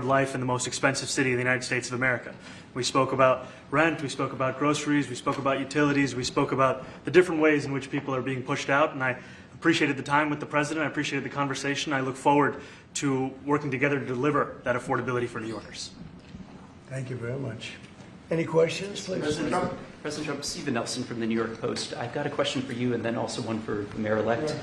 life in the most expensive city in the United States of America. We spoke about rent, we spoke about groceries, we spoke about utilities, we spoke about the different ways in which people are being pushed out, and I appreciated the time with the President, I appreciated the conversation. I look forward to working together to deliver that affordability for New Yorkers. Thank you very much. Any questions, please? President Trump, Stephen Nelson from the New York Post. I've got a question for you and then also one for the mayor-elect.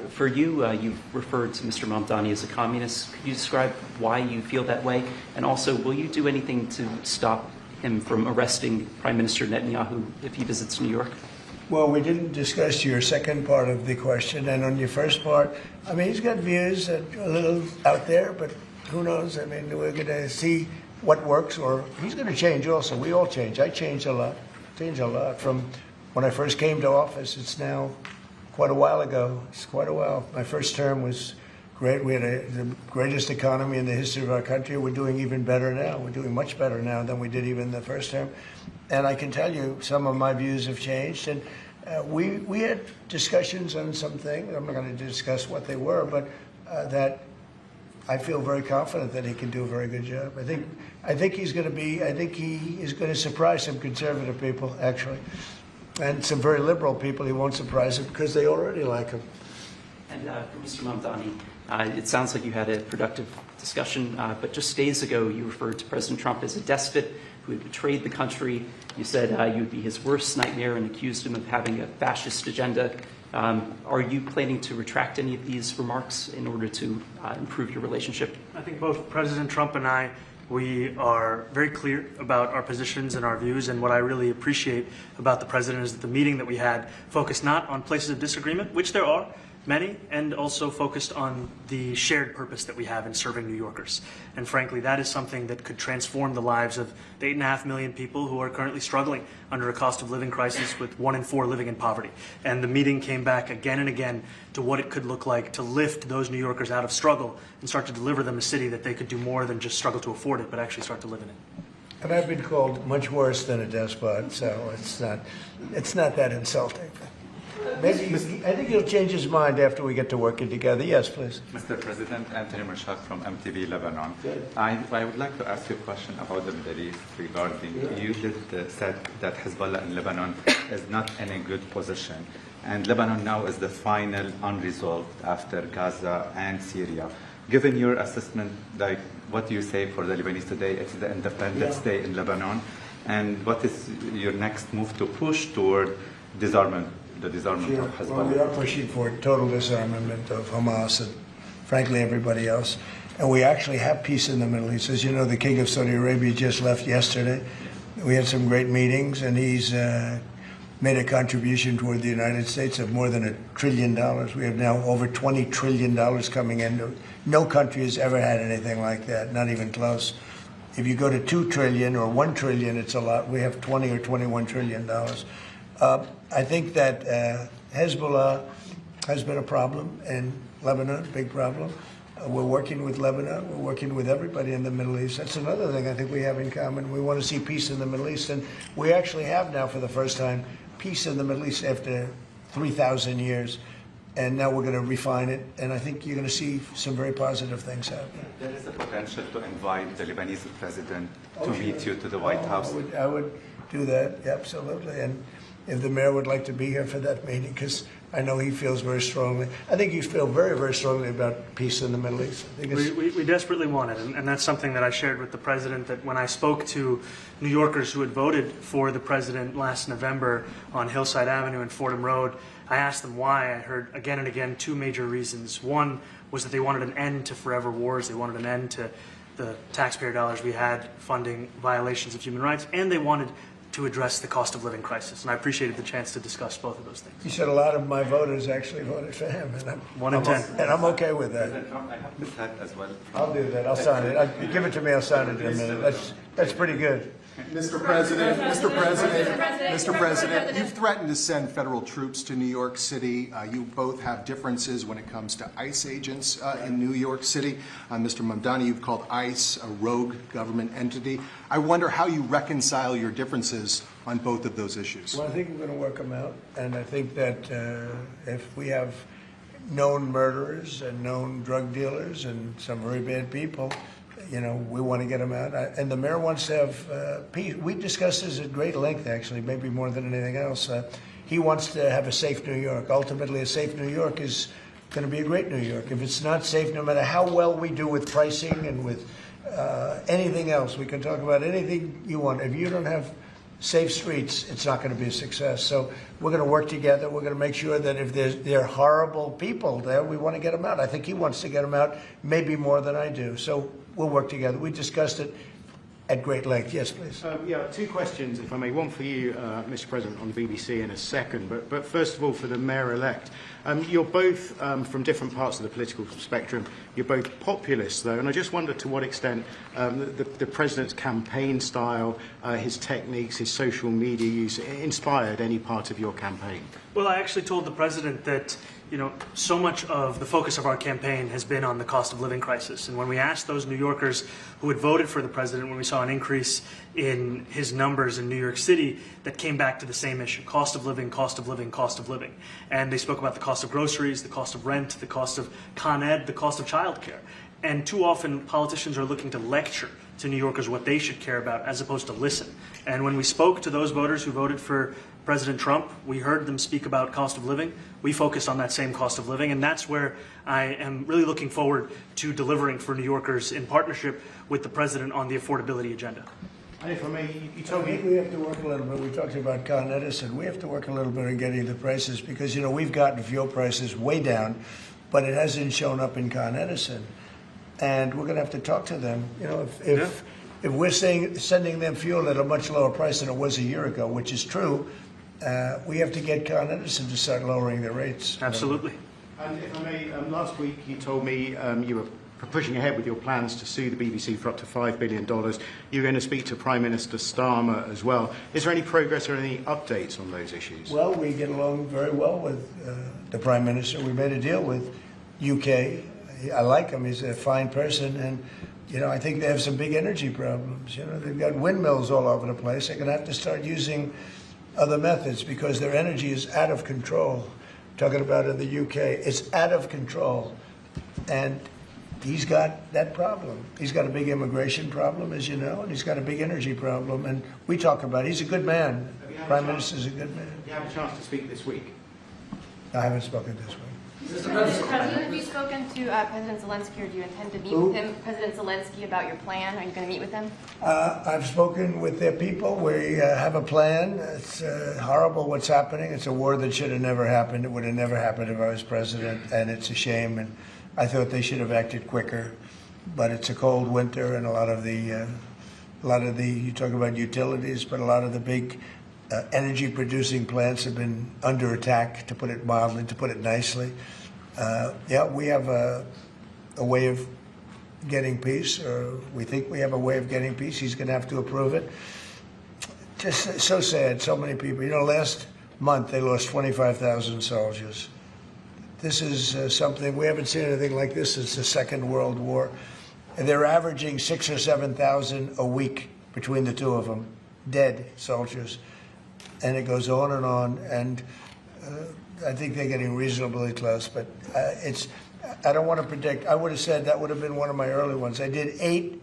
For you, you've referred to Mr. Mamdani as a communist. Could you describe why you feel that way? And also, will you do anything to stop him from arresting Prime Minister Netanyahu if he visits New York? Well, we didn't discuss your second part of the question. And on your first part, I mean, he's got views that are a little out there, but who knows? I mean, we're going to see what works, or he's going to change also. We all change. I changed a lot. From when I first came to office. It's now quite a while ago. It's quite a while. My first term was great. We had the greatest economy in the history of our country. We're doing even better now. We're doing much better now than we did even the first term. And I can tell you some of my views have changed. And we had discussions on some things. I'm not going to discuss what they were, but that I feel very confident that he can do a very good job. I think he's going to be. I think he is going to surprise some conservative people, actually, and some very liberal people. He won't surprise them because they already like him. And for Mr. Mamdani, it sounds like you had a productive discussion, but just days ago you referred to President Trump as a despot who had betrayed the country. You said you would be his worst nightmare and accused him of having a fascist agenda. Are you planning to retract any of these remarks in order to improve your relationship? I think both President Trump and I, we are very clear about our positions and our views, and what I really appreciate about the President is that the meeting that we had focused not on places of disagreement, which there are many, and also focused on the shared purpose that we have in serving New Yorkers. And frankly, that is something that could transform the lives of the 8.5 million people who are currently struggling under a cost of living crisis, with 1 in 4 living in poverty. And the meeting came back again and again to what it could look like to lift those New Yorkers out of struggle and start to deliver them a city that they could do more than just struggle to afford it, but actually start to live in it. And I've been called much worse than a despot, so it's not that insulting. Maybe I think he'll change his mind after we get to working together. Yes, please. Mr. President, Anthony Mershak from MTV Lebanon. I would like to ask you a question about the Middle East regarding, you said that Hezbollah in Lebanon is not in a good position. And Lebanon now is the final unresolved after Gaza and Syria. Given your assessment, like, what do you say for the Lebanese today? It's the Independence Day in Lebanon. And what is your next move to push toward disarmament? The disarmament of Hezbollah. Well, we are pushing for total disarmament of Hamas and, frankly, everybody else. And we actually have peace in the Middle East. As you know, the King of Saudi Arabia just left yesterday. We had some great meetings, and he's made a contribution toward the United States of more than $1 trillion. We have now over $20 trillion coming in. No country has ever had anything like that, not even close. If you go to 2 trillion or 1 trillion, it's a lot. We have 20 or $21 trillion. I think that Hezbollah has been a problem in Lebanon, big problem. We're working with Lebanon. We're working with everybody in the Middle East. That's another thing I think we have in common. We want to see peace in the Middle East, and we actually have now, for the first time, peace in the Middle East after 3,000 years. And now we're going to refine it, and I think you're going to see some very positive things happen. There is a potential to invite the Lebanese president to meet you to the White House. I would do that, absolutely. And if the mayor would like to be here for that meeting, because I know he feels very strongly. I think you feel very, very strongly about peace in the Middle East. We desperately want it, and that's something that I shared with the president, that when I spoke to New Yorkers who had voted for the president last November on Hillside Avenue and Fordham Road, I asked them why. I heard again and again 2 major reasons. One was that they wanted an end to forever wars. They wanted an end to the taxpayer dollars we had funding violations of human rights, and they wanted to address the cost of living crisis. And I appreciated the chance to discuss both of those things. You said a lot of my voters actually voted for him, and I'm 1 in 10. And I'm okay with that. I have this hat as well. I'll do that. I'll sign it. Give it to me. I'll sign it in a minute. That's pretty good. Mr. President, you've threatened to send federal troops to New York City. You both have differences when it comes to ICE agents in New York City. Mr. Mamdani, you've called ICE a rogue government entity. I wonder how you reconcile your differences on both of those issues. Well, I think we're going to work them out. And I think that if we have known murderers and known drug dealers and some very bad people, You know, we want to get them out. And the mayor wants to have peace. We discussed this at great length, actually, maybe more than anything else. He wants to have a safe New York. Ultimately, a safe New York is going to be a great New York. If it's not safe, no matter how well we do with pricing and with anything else, we can talk about anything you want. If you don't have safe streets, it's not going to be a success. So we're going to work together. We're going to make sure that if there are horrible people there, we want to get them out. I think he wants to get them out maybe more than I do. So we'll work together. We discussed it at great length. Yes, please. Yeah, two questions, if I may. One for you, Mr. President, on the BBC, and a second. But first of all, for the mayor-elect. You're both from different parts of the political spectrum. You're both populists, though, and I just wonder to what extent the president's campaign style, his techniques, his social media use inspired any part of your campaign. Well, I actually told the president that, you know, so much of the focus of our campaign has been on the cost of living crisis. And when we asked those New Yorkers who had voted for the president, when we saw an increase in his numbers in New York City, that came back to the same issue: cost of living, cost of living, cost of living. And they spoke about the cost of groceries, the cost of rent, the cost of Con Ed, the cost of childcare. And too often politicians are looking to lecture to New Yorkers what they should care about as opposed to listen. And when we spoke to those voters who voted for President Trump, we heard them speak about cost of living. We focused on that same cost of living, and that's where I am really looking forward to delivering for New Yorkers in partnership with the president on the affordability agenda. And if I may, you I told think me... we have to work a little bit. We talked about Con Edison. We have to work a little bit on getting the prices because, you know, we've gotten fuel prices way down, but it hasn't shown up in Con Edison. And we're going to have to talk to them. You know, if we're sending them fuel at a much lower price than it was a year ago, which is true, we have to get Con Edison to start lowering their rates. Absolutely. And if I may, last week you told me you were pushing ahead with your plans to sue the BBC for up to $5 billion. You're going to speak to Prime Minister Starmer as well. Is there any progress or any updates on those issues? Well, we get along very well with the Prime Minister. We made a deal with UK. I like him. He's a fine person. And, you know, I think they have some big energy problems. You know, they've got windmills all over the place. They're going to have to start using other methods because their energy is out of control. Talking about in the UK, it's out of control. And he's got that problem. He's got a big immigration problem, as you know, and he's got a big energy problem. And we talk about it. He's a good man. Prime Minister's a good man. You have a chance to speak this week. I haven't spoken this week. Have you spoken to President Zelensky, or do you intend to meet with him, President Zelensky, about your plan? Are you going to meet with him? I've spoken with their people. We have a plan. It's horrible what's happening. It's a war that should have never happened. It would have never happened if I was president, and it's a shame. And I thought they should have acted quicker. But it's a cold winter, and a lot of the you talk about utilities, but a lot of the big energy-producing plants have been under attack, to put it mildly, to put it nicely. Yeah, we have a way of getting peace, or we think we have a way of getting peace. He's going to have to approve it. Just so sad, so many people. You know, last month they lost 25,000 soldiers. This is something, we haven't seen anything like this since the Second World War. And they're averaging 6,000 or 7,000 a week between the two of them, dead soldiers. And it goes on, and I think they're getting reasonably close. But I don't want to predict. I would have said that would have been one of my early ones. I did 8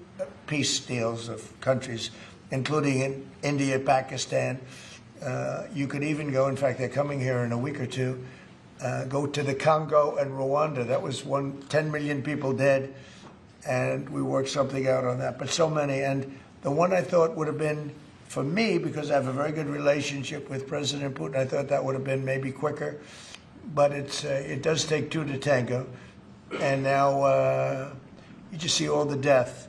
peace deals of countries, including in India, Pakistan. You could even go, in fact, they're coming here in a week or two, go to the Congo and Rwanda. That was 10 million people dead, and we worked something out on that. But so many. And the one I thought would have been, for me, because I have a very good relationship with President Putin, I thought that would have been maybe quicker. But it does take 2 to tango. And now you just see all the death.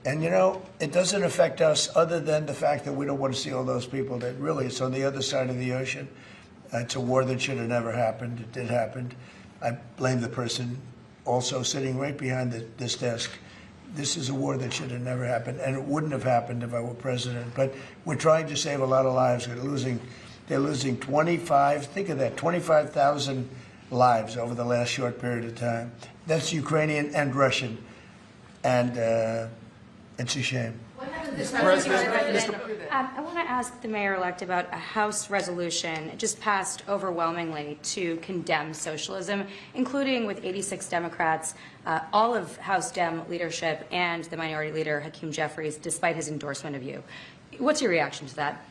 And, you know, it doesn't affect us other than the fact that we don't want to see all those people that really, it's on the other side of the ocean. It's a war that should have never happened. It did happen. I blame the person also sitting right behind this desk. This is a war that should have never happened, and it wouldn't have happened if I were president. But we're trying to save a lot of lives. They're losing 25, think of that, 25,000 lives over the last short period of time. That's Ukrainian and Russian, and it's a shame. What happens I want to ask the mayor-elect about a House resolution just passed overwhelmingly to condemn socialism, including with 86 Democrats, all of House Dem leadership, and the minority leader, Hakeem Jeffries, despite his endorsement of you. What's your reaction to that?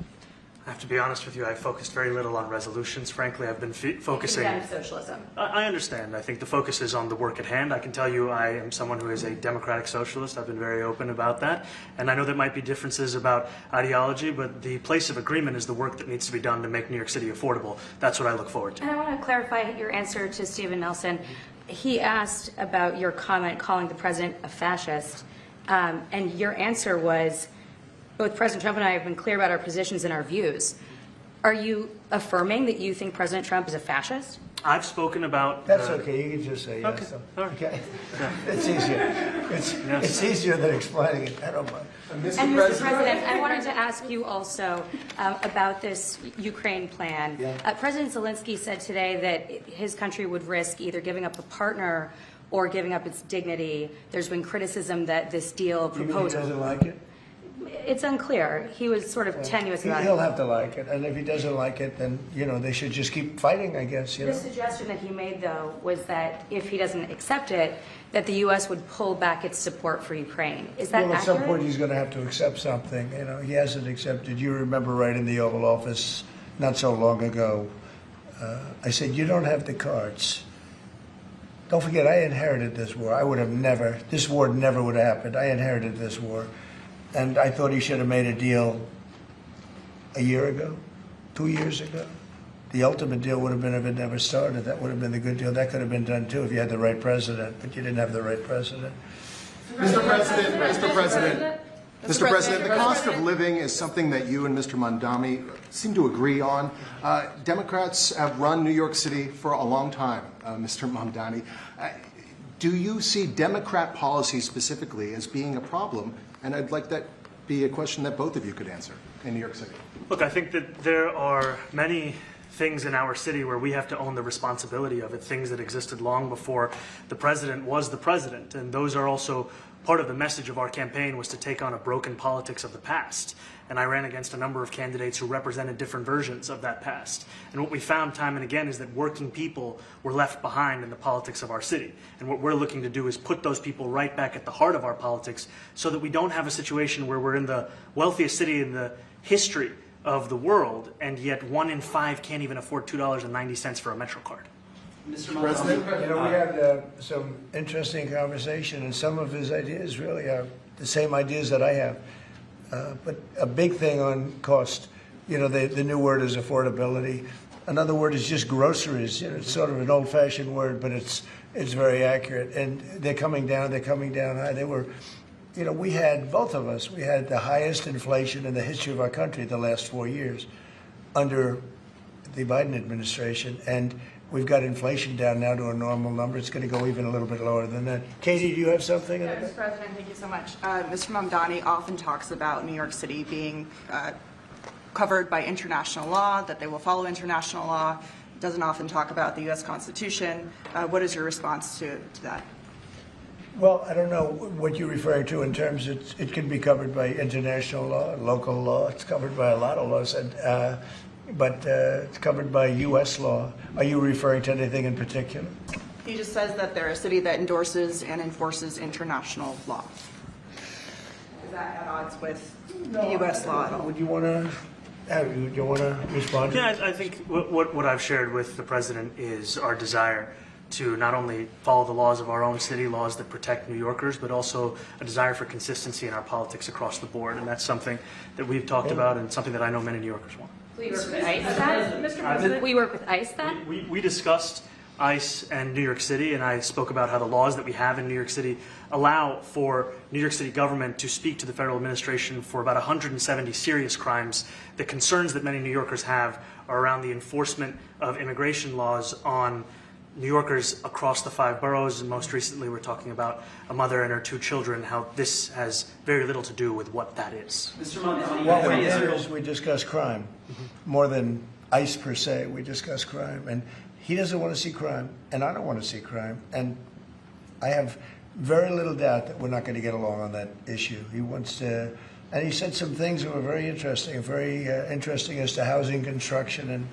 I have to be honest with you, I focused very little on resolutions. Frankly, I've been focusing... Condemn socialism. I understand. I think the focus is on the work at hand. I can tell you I am someone who is a democratic socialist. I've been very open about that. And I know there might be differences about ideology, but the place of agreement is the work that needs to be done to make New York City affordable. That's what I look forward to. And I want to clarify your answer to Stephen Nelson. He asked about your comment calling the president a fascist, and your answer was, both President Trump and I have been clear about our positions and our views. Are you affirming that you think President Trump is a fascist? I've spoken about... That's okay. You can just say yes. Okay. So. All right. Okay. It's easier. It's easier than explaining it. I don't mind. And Mr. President, I wanted to ask you also about this Ukraine plan. Yeah. President Zelensky said today that his country would risk either giving up a partner or giving up its dignity. There's been criticism that this deal You mean he proposal... doesn't like it? It's unclear. He was sort of tenuous about it. He'll have to like it, and if he doesn't like it, then they should just keep fighting, I guess. The suggestion that he made, though, was that if he doesn't accept it, that the U.S. would pull back its support for Ukraine. Is that Well, at some accurate? point he's going to have to accept something. He hasn't accepted. You remember right in the Oval Office not so long ago, I said, you don't have the cards. Don't forget, I inherited this war. This war never would have happened. I inherited this war. And I thought he should have made a deal a year ago, 2 years ago. The ultimate deal would have been if it never started. That would have been the good deal. That could have been done too if you had the right president, but you didn't have the right president. Mr. President, the cost of living is something that you and Mr. Mamdani seem to agree on. Democrats have run New York City for a long time, Mr. Mamdani. Do you see Democrat policy specifically as being a problem? And I'd like that be a question that both of you could answer in New York City. Look, I think that there are many things in our city where we have to own the responsibility of it, things that existed long before the president was the president. And those are also part of the message of our campaign, was to take on a broken politics of the past. And I ran against a number of candidates who represented different versions of that past. And what we found time and again is that working people were left behind in the politics of our city. And what we're looking to do is put those people right back at the heart of our politics so that we don't have a situation where we're in the wealthiest city in the history of the world, and yet 1 in 5 can't even afford $2.90 for a Metro card. Mr. President, We had some interesting conversation, and some of his ideas really are the same ideas that I have. But a big thing on cost, the new word is affordability. Another word is just groceries. It's sort of an old-fashioned word, but it's very accurate. And they're coming down high. They were, we had, both of us, we had the highest inflation in the history of our country the last 4 years under the Biden administration. And we've got inflation down now to a normal number. It's going to go even a little bit lower than that. Katie, do you have something? Mr. President, thank you so much. Mr. Mamdani often talks about New York City being covered by international law, that they will follow international law. Doesn't often talk about the U.S. Constitution. What is your response to that? Well, I don't know what you're referring to in terms it can be covered by international law, local law. It's covered by a lot of laws. But it's covered by U.S. law. Are you referring to anything in particular? He just says that they're a city that endorses and enforces international law. Is that at odds with U.S. law at all? Would you want to respond? Yeah, I think what I've shared with the president is our desire to not only follow the laws of our own city, laws that protect New Yorkers, but also a desire for consistency in our politics across the board. And that's something that we've talked about and something that I know many New Yorkers want. Will you work with ICE then? Mr. President? Will you work with ICE then? We discussed ICE and New York City, and I spoke about how the laws that we have in New York City allow for New York City government to speak to the federal administration for about 170 serious crimes. The concerns that many New Yorkers have are around the enforcement of immigration laws on New Yorkers across the 5 boroughs, and most recently we're talking about a mother and her 2 children, how this has very little to do with what that is. Mr. Mamdani, What we did is we discussed crime. More than ICE per se, we discussed crime. And he doesn't want to see crime, and I don't want to see crime. And I have very little doubt that we're not going to get along on that issue. He wants to And he said some things that were very interesting as to housing construction. And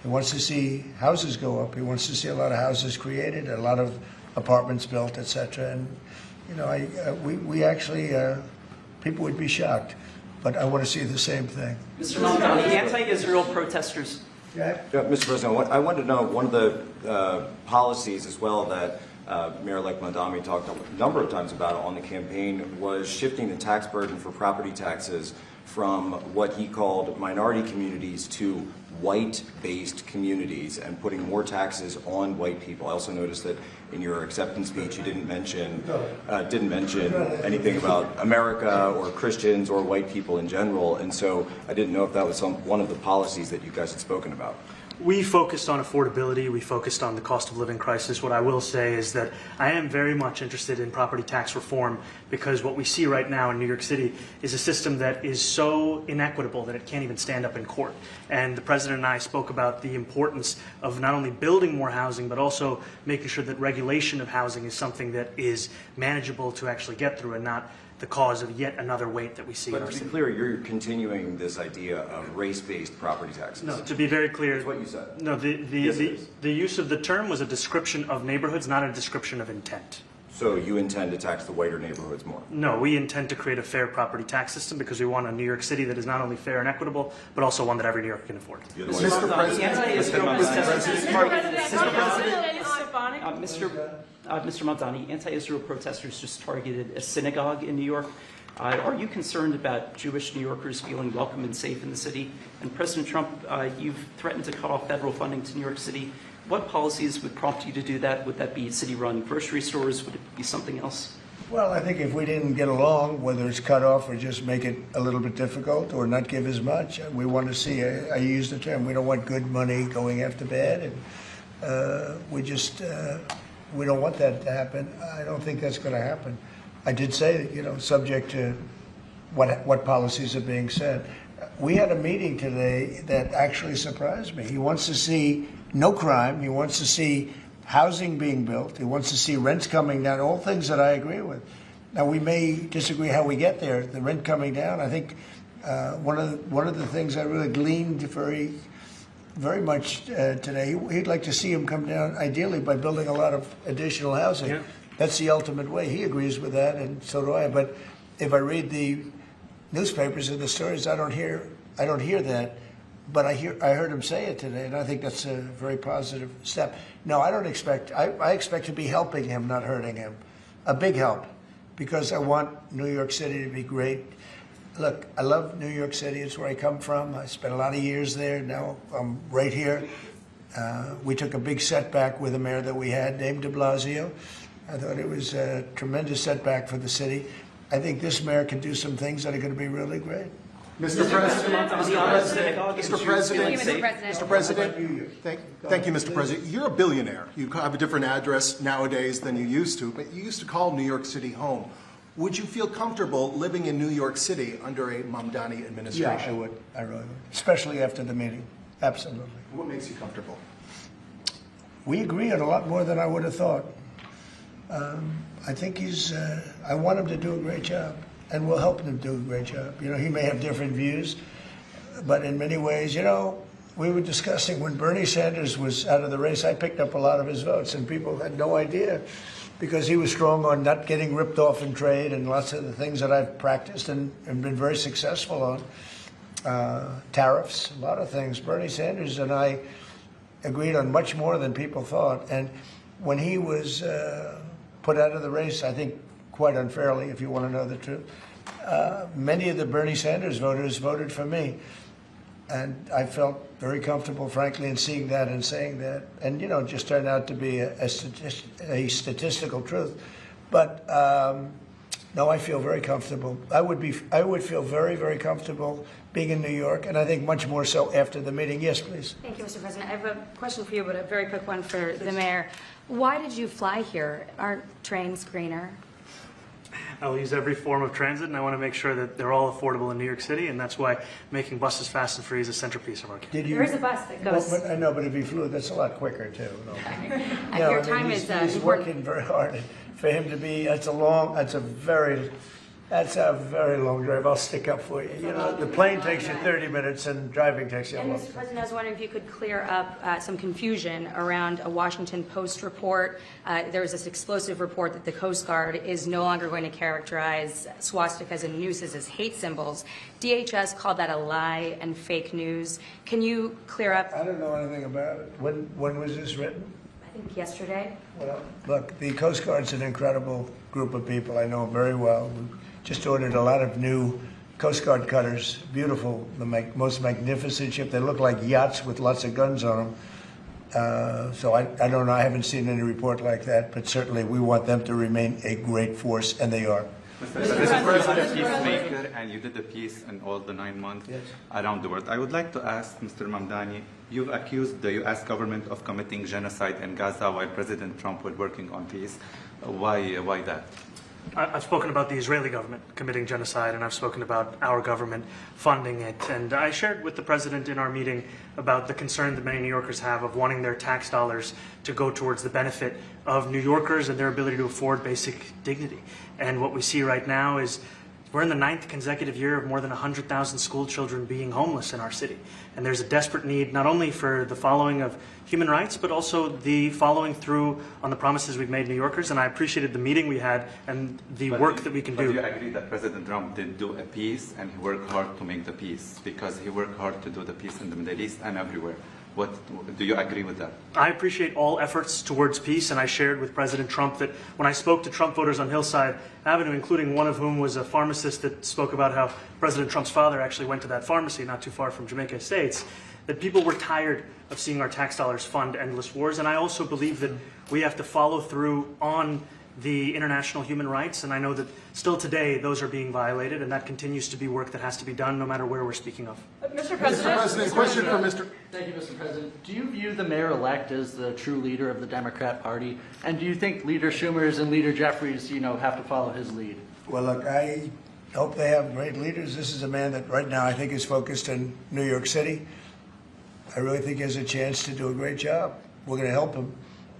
he wants to see houses go up. He wants to see a lot of houses created, a lot of apartments built, etc. And you know, we actually people would be shocked, but I want to see the same thing. Mr. Mamdani, anti-Israel protesters. Yeah. Yeah, Mr. President, I wanted to know one of the policies as well that Mayor-elect Mamdani talked a number of times about on the campaign was shifting the tax burden for property taxes from what he called minority communities to white-based communities and putting more taxes on white people. I also noticed that in your acceptance speech you didn't mention anything about America or Christians or white people in general, and so I didn't know if that was one of the policies that you guys had spoken about. We focused on affordability. We focused on the cost of living crisis. What I will say is that I am very much interested in property tax reform because what we see right now in New York City is a system that is so inequitable that it can't even stand up in court. And the President and I spoke about the importance of not only building more housing, but also making sure that regulation of housing is something that is manageable to actually get through and not the cause of yet another weight that we see in But our to be city. clear, you're continuing this idea of race-based property taxes. No, to be very clear, That's what you said. No, Yes, it is. the use of the term was a description of neighborhoods, not a description of intent. So you intend to tax the whiter neighborhoods more? No, we intend to create a fair property tax system because we want a New York City that is not only fair and equitable, but also one that every New Yorker can afford. Mr. President, Anti-Israel protesters targeted Mr. Mamdani, anti-Israel protesters just targeted a synagogue in New York. Are you concerned about Jewish New Yorkers feeling welcome and safe in the city? And President Trump, you've threatened to cut off federal funding to New York City. What policies would prompt you to do that? Would that be city-run grocery stores? Would it be something else? Well, I think if we didn't get along, whether it's cut off or just make it a little bit difficult or not give as much, we want to see, I use the term, we don't want good money going after bad. And we don't want that to happen. I don't think that's going to happen. I did say that, you know, subject to what policies are being said. We had a meeting today that actually surprised me. He wants to see no crime. He wants to see housing being built. He wants to see rents coming down, all things that I agree with. Now, we may disagree how we get there. The rent coming down, I think one of the things I really gleaned very much today, he'd like to see him come down, ideally, by building a lot of additional housing. Yeah. That's the ultimate way. He agrees with that, and so do I. But if I read the newspapers and the stories, I don't hear that. But I heard him say it today, and I think that's a very positive step. No, I don't expect. I expect to be helping him, not hurting him. A big help, because I want New York City to be great. Look, I love New York City. It's where I come from. I spent a lot of years there. Now I'm right here. We took a big setback with the mayor that we had, named de Blasio. I thought it was a tremendous setback for the city. I think this mayor can do some things that are going to be really great. Mr. President, thank you, Mr. President. You're a billionaire. You have a different address nowadays than you used to, but you used to call New York City home. Would you feel comfortable living in New York City under a Mamdani administration? Yeah, I would. I really would. Especially after the meeting. Absolutely. What makes you comfortable? We agree on a lot more than I would have thought. I think I want him to do a great job, and we'll help him do a great job. You know, he may have different views, but in many ways, you know, we were discussing when Bernie Sanders was out of the race, I picked up a lot of his votes, and people had no idea because he was strong on not getting ripped off in trade and lots of the things that I've practiced and been very successful on. Tariffs, a lot of things. Bernie Sanders and I agreed on much more than people thought. And when he was put out of the race, I think quite unfairly, if you want to know the truth, many of the Bernie Sanders voters voted for me. And I felt very comfortable, frankly, in seeing that and saying that. And, you know, it just turned out to be a statistical truth. But, no, I feel very comfortable. I would feel very, very comfortable being in New York, and I think much more so after the meeting. Yes, please. Thank you, Mr. President. I have a question for you, but a very quick one for the mayor. Why did you fly here? Aren't trains greener? I'll use every form of transit, and I want to make sure that they're all affordable in New York City, and that's why making buses fast and free is a centerpiece of our campaign. There is a bus that goes. Well, I know, but if he flew, that's a lot quicker, too. No. Your time is he's important. working very hard. For him to be, it's a very That's a very long drive. I'll stick up for you. You know, the plane takes you 30 minutes and driving takes you a And long Mr. time. President, I was wondering if you could clear up some confusion around a Washington Post report. There was this explosive report that the Coast Guard is no longer going to characterize swastikas and nooses as hate symbols. DHS called that a lie and fake news. Can you clear up? I don't know anything about it. When was this written? I think yesterday. Well, look, the Coast Guard's an incredible group of people. I know them very well. We just ordered a lot of new Coast Guard cutters. Beautiful, the most magnificent ship. They look like yachts with lots of guns on them. So I don't know. I haven't seen any report like that, but certainly we want them to remain a great force, and they are. Mr. President, you are a peacemaker, and you did the peace in all the 9 months around the world. I would like to ask Mr. Mamdani, you've accused the U.S. government of committing genocide in Gaza while President Trump was working on peace. Why that? I've spoken about the Israeli government committing genocide, and I've spoken about our government funding it. And I shared with the president in our meeting about the concern that many New Yorkers have of wanting their tax dollars to go towards the benefit of New Yorkers and their ability to afford basic dignity. And what we see right now is we're in the 9th consecutive year of more than 100,000 school children being homeless in our city. And there's a desperate need not only for the following of human rights, but also the following through on the promises we've made New Yorkers. And I appreciated the meeting we had and the work that we can do. Do you agree that President Trump did do a peace and he worked hard to make the peace? Because he worked hard to do the peace in the Middle East and everywhere. Do you agree with that? I appreciate all efforts towards peace, and I shared with President Trump that when I spoke to Trump voters on Hillside Avenue, including one of whom was a pharmacist that spoke about how President Trump's father actually went to that pharmacy not too far from Jamaica Estates, that people were tired of seeing our tax dollars fund endless wars. And I also believe that we have to follow through on the international human rights, and I know that still today those are being violated, and that continues to be work that has to be done no matter where we're speaking of. Mr. President, question for Mr. Thank you, Mr. President. Do you view the mayor-elect as the true leader of the Democrat Party? And do you think Leader Schumer's and Leader Jeffries, have to follow his lead? Well, look, I hope they have great leaders. This is a man that right now I think is focused in New York City. I really think he has a chance to do a great job. We're going to help him,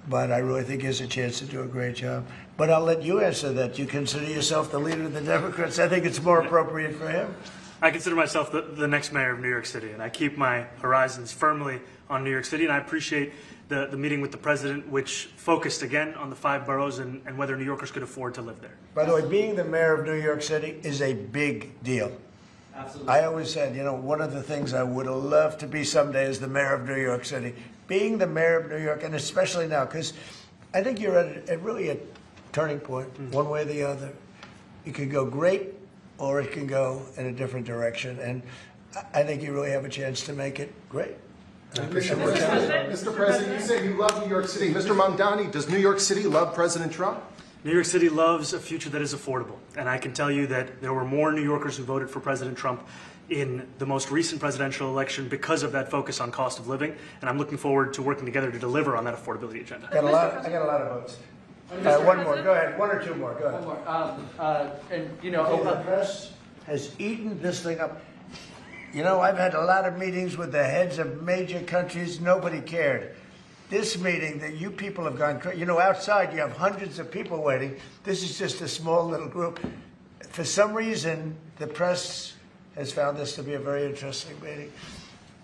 but I really think he has a chance to do a great job. But I'll let you answer that. You consider yourself the leader of the Democrats? I think it's more appropriate for him. I consider myself the next mayor of New York City, and I keep my horizons firmly on New York City, and I appreciate the meeting with the president, which focused again on the 5 boroughs and whether New Yorkers could afford to live there. By the way, being the mayor of New York City is a big deal. Absolutely. I always said, one of the things I would have loved to be someday is the mayor of New York City. Being the mayor of New York, and especially now, because I think you're at really a turning point, one way or the other. It could go great, or it can go in a different direction. And I think you really have a chance to make it great. Mr. President, you say you love New York City. Mr. Mamdani, does New York City love President Trump? New York City loves a future that is affordable. And I can tell you that there were more New Yorkers who voted for President Trump in the most recent presidential election because of that focus on cost of living. And I'm looking forward to working together to deliver on that affordability agenda. I got a lot of votes. One more. Go ahead. 1 or 2 more. Go ahead. One more. The press has eaten this thing up. I've had a lot of meetings with the heads of major countries. Nobody cared. This meeting that you people have gone crazy. Outside you have hundreds of people waiting. This is just a small little group. For some reason, the press has found this to be a very interesting meeting.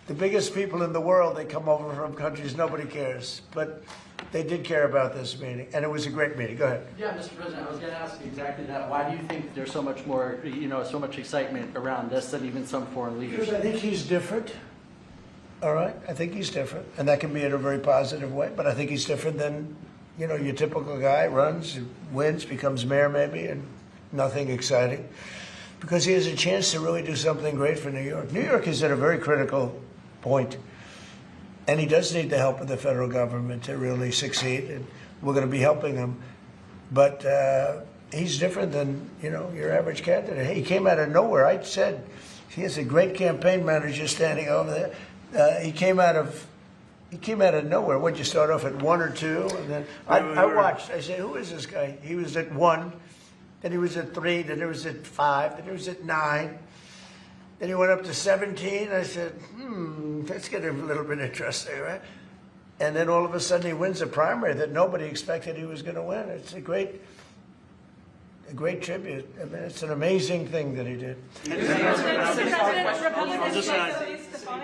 The biggest people in the world, they come over from countries nobody cares. But they did care about this meeting, and it was a great meeting. Go ahead. Yeah, Mr. President, I was going to ask exactly that. Why do you think there's so much more, so much excitement around this than even some foreign leaders? Because I think he's different. All right? I think he's different, and that can be in a very positive way, but I think he's different than, your typical guy, runs, wins, becomes mayor maybe, and nothing exciting. Because he has a chance to really do something great for New York. New York is at a very critical point. And he does need the help of the federal government to really succeed, and we're going to be helping him. But he's different than, your average candidate. He came out of nowhere. I said he has a great campaign manager standing over there. He came out of nowhere. What'd you start off at 1 or 2? And then I watched. I said, who is this guy? He was at 1, then he was at 3, then he was at 5, then he was at 9. Then he went up to 17. I said, that's getting a little bit interesting, right? And then all of a sudden he wins a primary that nobody expected he was going to win. It's a great tribute. I mean, it's an amazing thing that he did.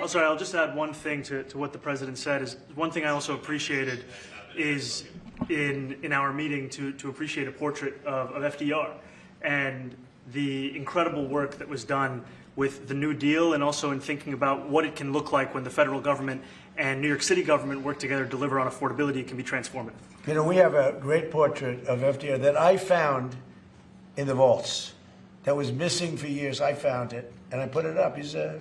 I'll just add one thing to what the president said. Is one thing I also appreciated is in our meeting to appreciate a portrait of FDR and the incredible work that was done with the New Deal, and also in thinking about what it can look like when the federal government and New York City government work together to deliver on affordability. It can be transformative. You know, we have a great portrait of FDR that I found in the vaults that was missing for years. I found it, and I put it up. He's a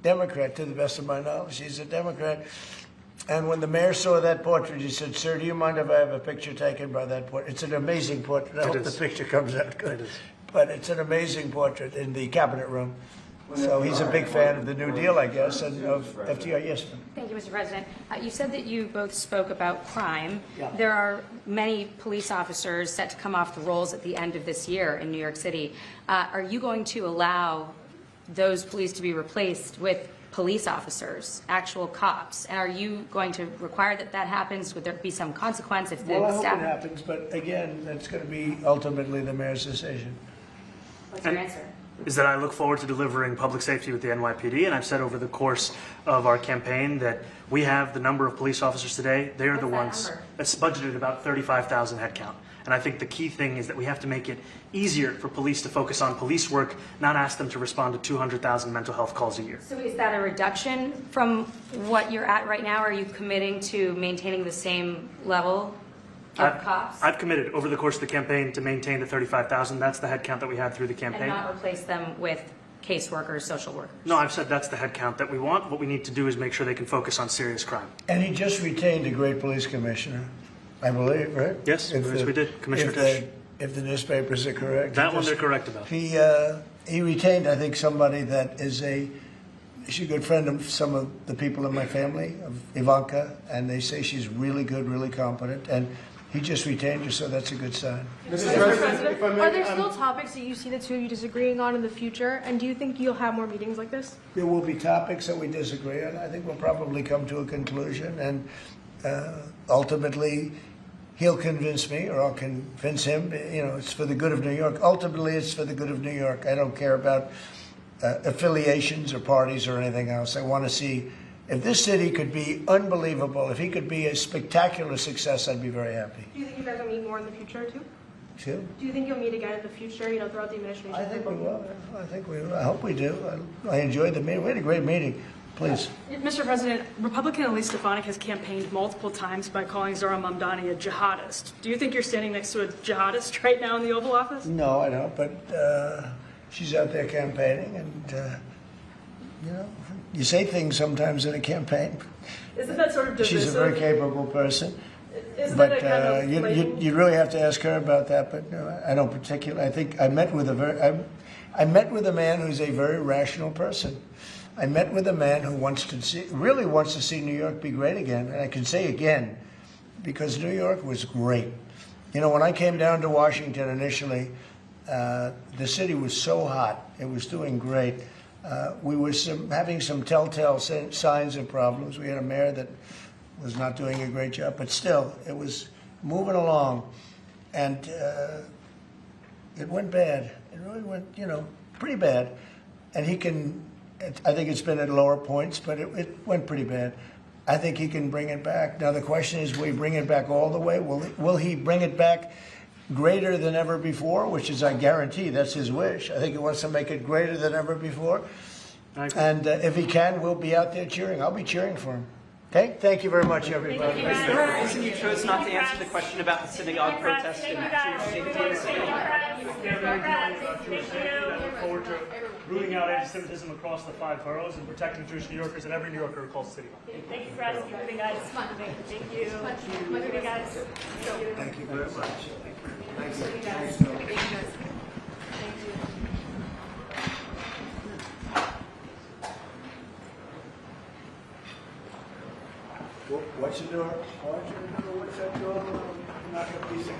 Democrat, to the best of my knowledge. He's a Democrat. And when the mayor saw that portrait, he said, "Sir, do you mind if I have a picture taken by that portrait?" It's an amazing portrait. I hope the picture comes out good. But it's an amazing portrait in the cabinet room. So he's a big fan of the New Deal, I guess, and of FDR. Yes, ma'am. Thank you, Mr. President. You said that you both spoke about crime. Yeah. There are many police officers set to come off the rolls at the end of this year in New York City. Are you going to allow those police to be replaced with police officers, actual cops? And are you going to require that that happens? Would there be some consequence if the Well, I hope staff... it happens, but again, that's going to be ultimately the mayor's decision. What's your answer? Is that I look forward to delivering public safety with the NYPD, and I've said over the course of our campaign that we have the number of police officers today. They are the ones that's budgeted about 35,000 headcount. And I think the key thing is that we have to make it easier for police to focus on police work, not ask them to respond to 200,000 mental health calls a year. So is that a reduction from what you're at right now? Are you committing to maintaining the same level of cops? I've committed over the course of the campaign to maintain the 35,000. That's the headcount that we had through the campaign. And not replace them with caseworkers, social workers? No, I've said that's the headcount that we want. What we need to do is make sure they can focus on serious crime. And he just retained a great police commissioner, I believe, right? Yes, we did. Commissioner Tisch. If the newspapers are correct. That one they're correct about. He retained, I think, somebody that is she's a good friend of some of the people in my family, of Ivanka, and they say she's really good, really competent, and he just retained her, so that's a good sign. Mr. President, are there still topics that you see the two of you disagreeing on in the future, and do you think you'll have more meetings like this? There will be topics that we disagree on. I think we'll probably come to a conclusion, and ultimately he'll convince me, or I'll convince him. You know, it's for the good of New York. Ultimately, it's for the good of New York. I don't care about affiliations or parties or anything else. I want to see, if this city could be unbelievable, if he could be a spectacular success, I'd be very happy. Do you think you guys will meet more in the future, too? Too? Do you think you'll meet again in the future, throughout the administration? I think we will. I hope we do. I enjoyed the meeting. We had a great meeting. Please. Mr. President, Republican Elise Stefanik has campaigned multiple times by calling Zohran Mamdani a jihadist. Do you think you're standing next to a jihadist right now in the Oval Office? No, I don't, but she's out there campaigning, and, you say things sometimes in a campaign. Isn't that sort of divisive? She's a very capable person. Isn't But that a kind of you really have to ask her about that. But no, I don't particularly. I think I met with a man who's a very rational person. I met with a man who really wants to see New York be great again. And I can say again, because New York was great. When I came down to Washington initially, the city was so hot. It was doing great. We were having some telltale signs of problems. We had a mayor that was not doing a great job, but still, it was moving along. And it went bad. It really went, pretty bad. And I think it's been at lower points, but it went pretty bad. I think he can bring it back. Now, the question is, will he bring it back all the way? Will he bring it back greater than ever before, which is, I guarantee, that's his wish. I think he wants to make it greater than ever before. And if he can, we'll be out there cheering. I'll be cheering for him. Okay? Thank you very much, everybody. Is there a reason you chose not to answer the question about the synagogue protest and Jewish safety in the city? I look forward to rooting out anti-Semitism across the 5 boroughs and protecting Jewish New Yorkers and every New Yorker who calls the city home. Thank you for asking everything, guys. Thank you. Thank you, guys. Thank you very much. What's the door? What's that door? I'm not going to be sick.